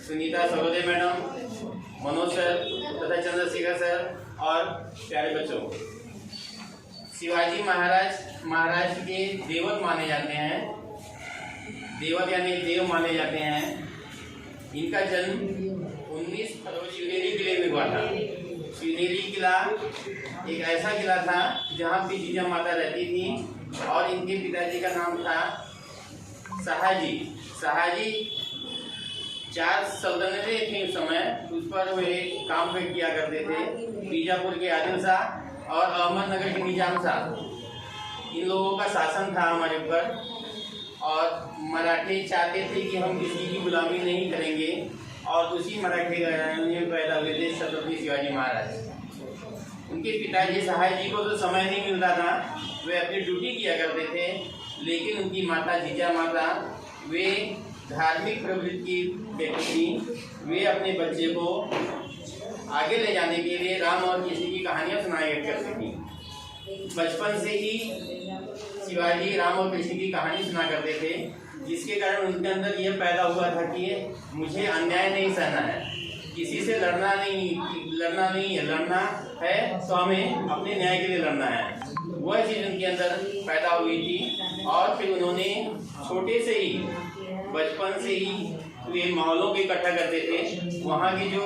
Sunita Sarode madam, Manoj sir तथा Chandrashekhar sir और प्यारे बच्चों, शिवाजी महाराज महाराष्ट्र के देवत माने जाते हैं। देवत यानी देव माने जाते हैं। इनका जन्म 19 फरवरी शिवनेरी किले में हुआ था। शिवनेरी किला एक ऐसा किला था जहाँ पे जीजा माता रहती थी और इनके पिताजी का नाम था शाहजी। शाहजी 4 सल्तनतें थी उस समय, उस पर वे काम किया करते थे। बीजापुर के आदिल शाह और अहमदनगर के निजाम शाह, इन लोगों का शासन था हमारे ऊपर। और मराठे चाहते थे कि हम किसी की गुलामी नहीं करेंगे और उसी मराठे घराने में पैदा हुए थे छत्रपति शिवाजी महाराज। उनके पिताजी शाहजी को तो समय नहीं मिलता था, वे अपनी ड्यूटी किया करते थे। लेकिन उनकी माता जीजा माता वे धार्मिक प्रवृत्ति की व्यक्ति थी। वे अपने बच्चे को आगे ले जाने के लिए राम और कृष्ण की कहानियाँ सुनाया करती थी। बचपन से ही शिवाजी राम और कृष्ण की कहानी सुना करते थे, जिसके कारण उनके अंदर यह पैदा हुआ था कि मुझे अन्याय नहीं सहना है, किसी से लड़ना नहीं है। लड़ना है तो हमें अपने न्याय के लिए लड़ना है। वह चीज़ उनके अंदर पैदा हुई थी। और फिर उन्होंने छोटे से ही, बचपन से ही वे माहौलों को इकट्ठा करते थे। वहाँ के जो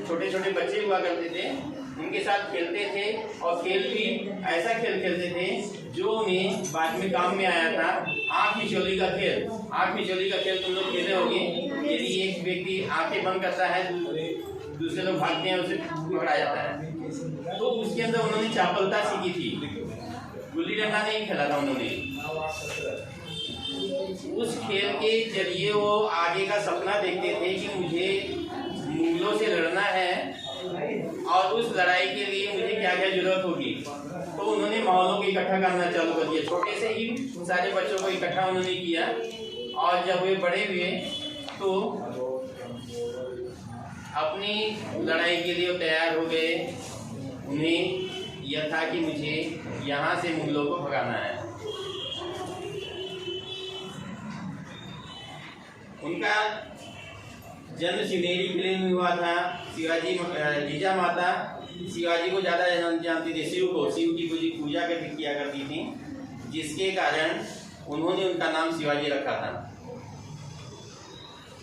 छोटे छोटे बच्चे हुआ करते थे उनके साथ खेलते थे और खेल भी ऐसा खेल खेलते थे जो उन्हें बाद में काम में आया था। आँख मिचौली का खेल। आँख मिचौली का खेल तुम लोग खेले होंगे। यदि एक व्यक्ति आंखें बंद करता है, दूसरे लोग भागते हैं, उसे पकड़ा जाता है। तो उसके अंदर उन्होंने चापलता सीखी थी। गुल्ली डंडा नहीं खेला था उन्होंने। उस खेल के जरिए वो आगे का सपना देखते थे कि मुझे मुगलों से लड़ना है और उस लड़ाई के लिए मुझे क्या क्या जरूरत होगी। तो उन्होंने माहौलों को इकट्ठा करना चालू कर दिया। छोटे से ही सारे बच्चों को इकट्ठा उन्होंने किया और जब वे बड़े हुए तो अपनी लड़ाई के लिए तैयार हो गए। उन्हें यह था कि मुझे यहाँ से मुगलों को भगाना है। उनका जन्म शिवनेरी किले में हुआ था। शिवाजी जीजा माता शिवाजी को ज़्यादा जानती थी, शिव की पूजा किया करती थी, जिसके कारण उन्होंने उनका नाम शिवाजी रखा था।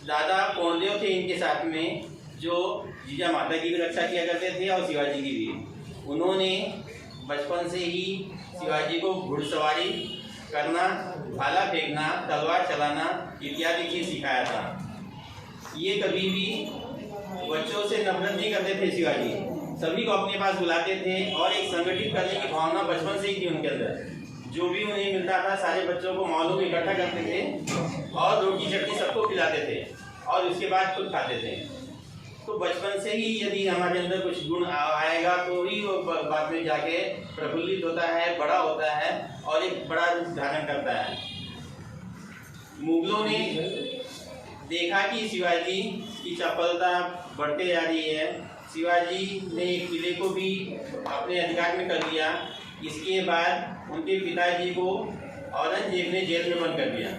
दादा कोणदेव थे इनके साथ में, जो जीजा माता की भी रक्षा किया करते थे और शिवाजी की भी। उन्होंने बचपन से ही शिवाजी को घुड़सवारी करना, भाला फेंकना, तलवार चलाना इत्यादि चीज सिखाया था। ये कभी भी बच्चों से नफरत नहीं करते थे। शिवाजी सभी को अपने पास बुलाते थे और एक संगठित करने की भावना बचपन से ही थी उनके अंदर। जो भी उन्हें मिलता था सारे बच्चों को माहौलों को इकट्ठा करते थे और रोटी चटनी सबको खिलाते थे और उसके बाद खुद खाते थे। तो बचपन से ही यदि हमारे अंदर कुछ गुण आएगा तो ही वो बाद में जाके प्रफुल्लित होता है, बड़ा होता है और एक बड़ा रूप धारण करता है। मुगलों ने देखा कि शिवाजी की चपलता बढ़ते जा रही है। शिवाजी ने किले को भी अपने अधिकार में कर लिया। इसके बाद उनके पिताजी को औरंगजेब ने जेल में बंद कर दिया।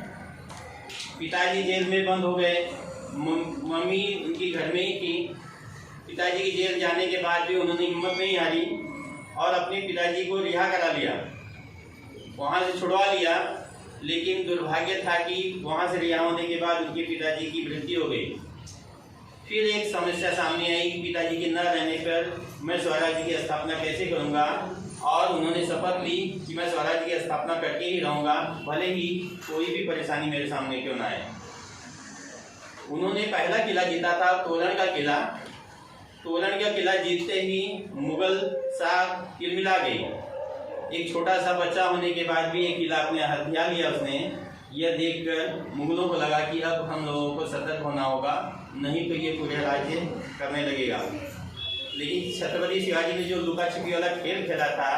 पिताजी जेल में बंद हो गए, मम्मी उनकी घर में ही थी। पिताजी की जेल जाने के बाद भी उन्होंने हिम्मत नहीं हारी और अपने पिताजी को रिहा करा लिया, वहाँ से छुड़वा लिया। लेकिन दुर्भाग्य था कि वहाँ से रिहा होने के बाद उनके पिताजी की मृत्यु हो गई। फिर एक समस्या सामने आई कि पिताजी के न रहने पर मैं स्वराज्य की स्थापना कैसे करूँगा। और उन्होंने शपथ ली कि मैं स्वराज्य की स्थापना करके ही रहूँगा, भले ही कोई भी परेशानी मेरे सामने क्यों ना आए। उन्होंने पहला किला जीता था, तोरण का किला। तोरण का किला जीतते ही मुगल शाह तिलमिला गई। एक छोटा सा बच्चा होने के बाद भी एक किला अपने हथिया लिया उसने। यह देखकर मुगलों को लगा कि अब हम लोगों को सतर्क होना होगा, नहीं तो ये पूरे राज्य करने लगेगा। लेकिन छत्रपति शिवाजी ने जो लुका छिपी वाला खेल खेला था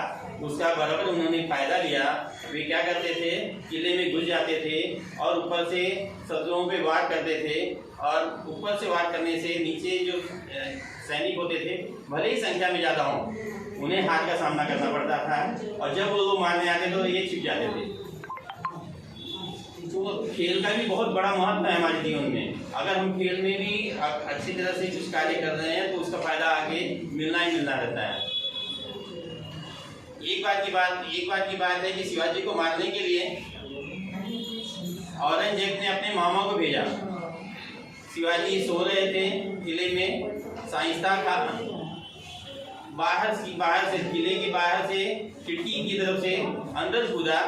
उसका बराबर उन्होंने फायदा लिया। वे क्या करते थे, किले में घुस जाते थे और ऊपर से शत्रुओं पे वार करते थे। और ऊपर से वार करने से नीचे जो सैनिक होते थे, भले ही संख्या में ज़्यादा हों, उन्हें हार का सामना करना पड़ता था। और जब वो लोग मारने आते तो ये छिप जाते थे। तो वो खेल का भी बहुत बड़ा महत्व है हमारे जीवन में। अगर हम खेल में भी अच्छी तरह से कुछ कार्य कर रहे हैं तो उसका फायदा आगे मिलना ही मिलना रहता है। एक बात की बात है कि शिवाजी को मारने के लिए औरंगजेब ने अपने मामा को भेजा। शिवाजी सो रहे थे किले में, शाइस्ता था बाहर से किले के बाहर से खिड़की की तरफ से अंदर कूदा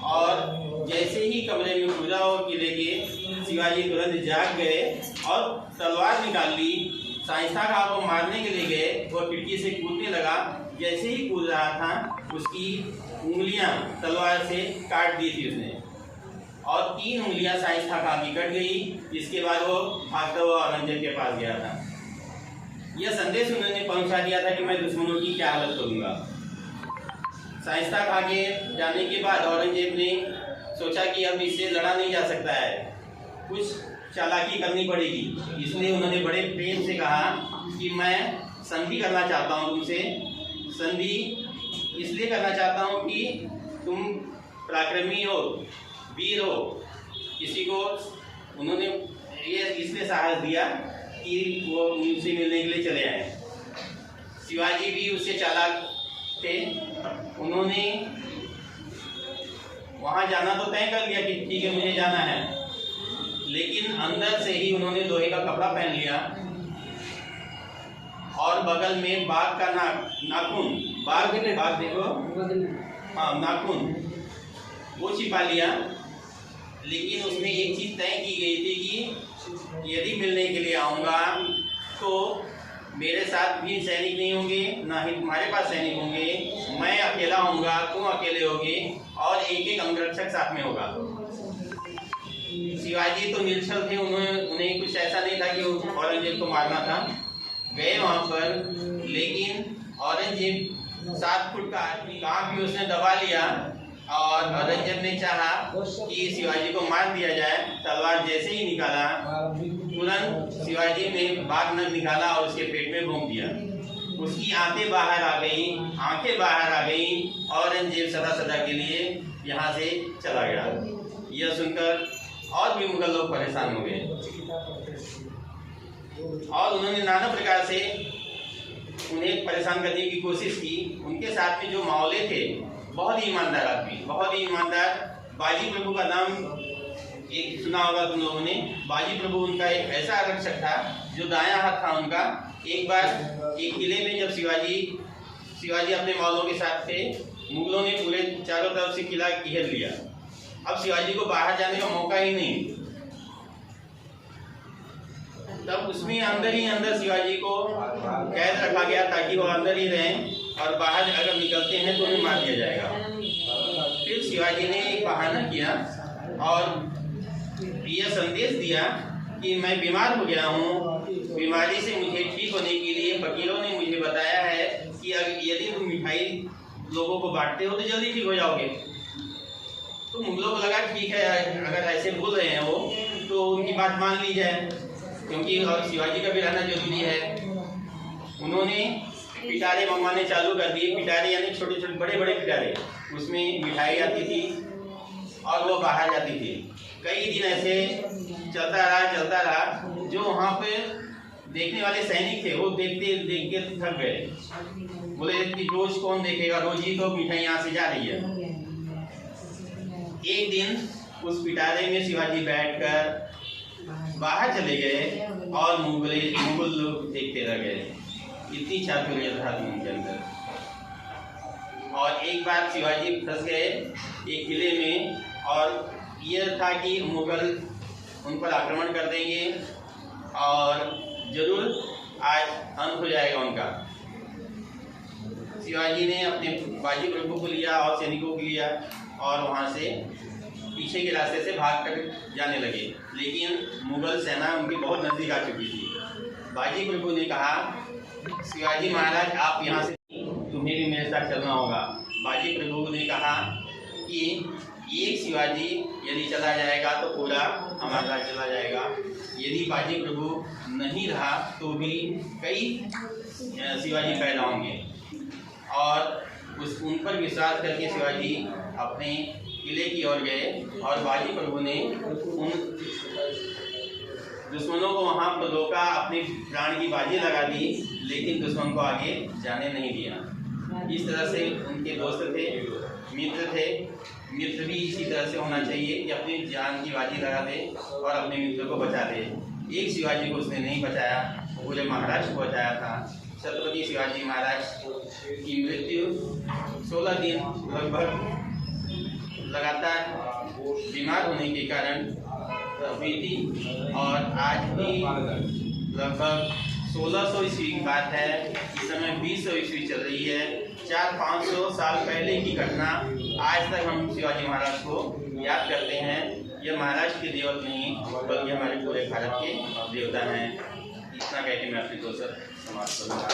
और जैसे ही कमरे में कूदा और किले के शिवाजी तुरंत जाग गए और तलवार निकाल ली। शाइस्ता खां को मारने के लिए गए, वो खिड़की से कूदने लगा। जैसे ही कूद रहा था उसकी उंगलियां तलवार से काट दी थी उसने और 3 उंगलियां शाइस्ता खां की कट गई। इसके बाद वो भागता हुआ औरंगजेब के पास गया था। यह संदेश उन्होंने पहुंचा दिया था कि मैं दुश्मनों की क्या हालत करूंगा। शाइस्ता खां के जाने के बाद औरंगजेब ने सोचा कि अब इससे लड़ा नहीं जा सकता है, कुछ चालाकी करनी पड़ेगी। इसलिए उन्होंने बड़े प्रेम से कहा कि मैं संधि करना चाहता हूं तुमसे। संधि इसलिए करना चाहता हूं कि तुम पराक्रमी हो, वीर हो। किसी को उन्होंने ये इसलिए साहस दिया कि वो उनसे मिलने के लिए चले आए। शिवाजी भी उससे चालाक थे। उन्होंने वहाँ जाना तो तय कर लिया कि ठीक है मुझे जाना है, लेकिन अंदर से ही उन्होंने लोहे का कपड़ा पहन लिया और बगल में बाघ का नाखून, बाघ देखो, हाँ नाखून, वो छिपा लिया। लेकिन उसमें एक चीज तय की गई थी कि यदि मिलने के लिए आऊँगा तो मेरे साथ भी सैनिक नहीं होंगे, ना ही तुम्हारे पास सैनिक होंगे। मैं अकेला होऊंगा, तुम अकेले होगे और एक अंगरक्षक साथ में होगा। शिवाजी तो निर्छल थे, उन्हें कुछ ऐसा नहीं था कि औरंगजेब को मारना था। गए वहाँ पर, लेकिन औरंगजेब 7 फुट का आदमी कांख भी उसने दबा लिया और औरंगजेब ने चाहा कि शिवाजी को मार दिया जाए। तलवार जैसे ही निकाला, तुरंत शिवाजी ने बाघ नख निकाला और उसके पेट में भोंक दिया। उसकी आंखें बाहर आ गई। औरंगजेब सदा के लिए यहाँ से चला गया। यह सुनकर और भी मुगल लोग परेशान हो गए और उन्होंने नाना प्रकार से उन्हें परेशान करने की कोशिश की। उनके साथ में जो मावले थे, बहुत ही ईमानदार आदमी, बहुत ही ईमानदार। बाजी प्रभु का नाम एक सुना होगा तुम लोगों ने। बाजी प्रभु उनका एक ऐसा आरक्षक था जो दायां हाथ था उनका। एक बार एक किले में जब शिवाजी अपने मावलों के साथ थे, मुगलों ने पूरे चारों तरफ से किला घेर लिया। अब शिवाजी को बाहर जाने का मौका ही नहीं। तब उसमें अंदर ही अंदर शिवाजी को कैद रखा गया ताकि वो अंदर ही रहें और बाहर अगर निकलते हैं तो उन्हें मार दिया जाएगा। फिर शिवाजी ने एक बहाना किया और यह संदेश दिया कि मैं बीमार हो गया हूँ। बीमारी से मुझे ठीक होने के लिए वकीलों ने मुझे बताया है कि यदि तुम मिठाई लोगों को बांटते हो तो जल्दी ठीक हो जाओगे। तो मुगलों को लगा ठीक है, अगर ऐसे बोल रहे हैं वो तो उनकी बात मान ली जाए, क्योंकि शिवाजी का भी रहना जरूरी है। उन्होंने पिटारे मंगवाने चालू कर दिए। पिटारे यानी छोटे छोटे बड़े बड़े पिटारे, उसमें मिठाई आती थी और वो बाहर जाती थी। कई दिन ऐसे चलता रहा। जो वहाँ पे देखने वाले सैनिक थे वो देख के थक गए। बोले कि रोज कौन देखेगा, रोज ही तो मिठाई यहाँ से जा रही है। एक दिन उस पिटारे में शिवाजी बैठकर बाहर चले गए और मुगल लोग देखते रह गए। इतनी चातुर्य था उनके अंदर। और एक बार शिवाजी फंस गए एक किले में और यह था कि मुगल उन पर आक्रमण कर देंगे और जरूर आज अंत हो जाएगा उनका। शिवाजी ने अपने बाजी प्रभु को लिया और सैनिकों को लिया और वहाँ से पीछे के रास्ते से भाग कर जाने लगे। लेकिन मुगल सेना उनकी बहुत नज़दीक आ चुकी थी। बाजी प्रभु ने कहा, शिवाजी महाराज आप यहाँ से, तुम्हें भी मेरे साथ चलना होगा। बाजी प्रभु ने कहा कि एक शिवाजी यदि चला जाएगा तो पूरा हमारा राज्य चला जाएगा। यदि बाजी प्रभु नहीं रहा तो भी कई शिवाजी पैदा होंगे। और उन पर विश्वास करके शिवाजी अपने किले की ओर गए और बाजी प्रभु ने उन दुश्मनों को वहां पर रोका, अपने प्राण की बाजी लगा दी, लेकिन दुश्मन को आगे जाने नहीं दिया। इस तरह से उनके दोस्त थे, मित्र थे। मित्र भी इसी तरह से होना चाहिए कि अपनी जान की बाजी लगा दे और अपने मित्र को बचा दे। एक शिवाजी को उसने नहीं बचाया, पूरे महाराष्ट्र को बचाया था। छत्रपति शिवाजी महाराज की मृत्यु 16 दिन लगभग लगातार बीमार होने के कारण हुई थी और आज भी लगभग 1600 ईस्वी की बात है। इस समय 2000 ईस्वी चल रही है। 400-500 साल पहले की घटना आज तक हम शिवाजी महाराज को याद करते हैं। ये महाराष्ट्र के देवता नहीं बल्कि हमारे पूरे भारत के देवता हैं। इतना कह के मैं अपने दोस्त समाप्त करूँगा।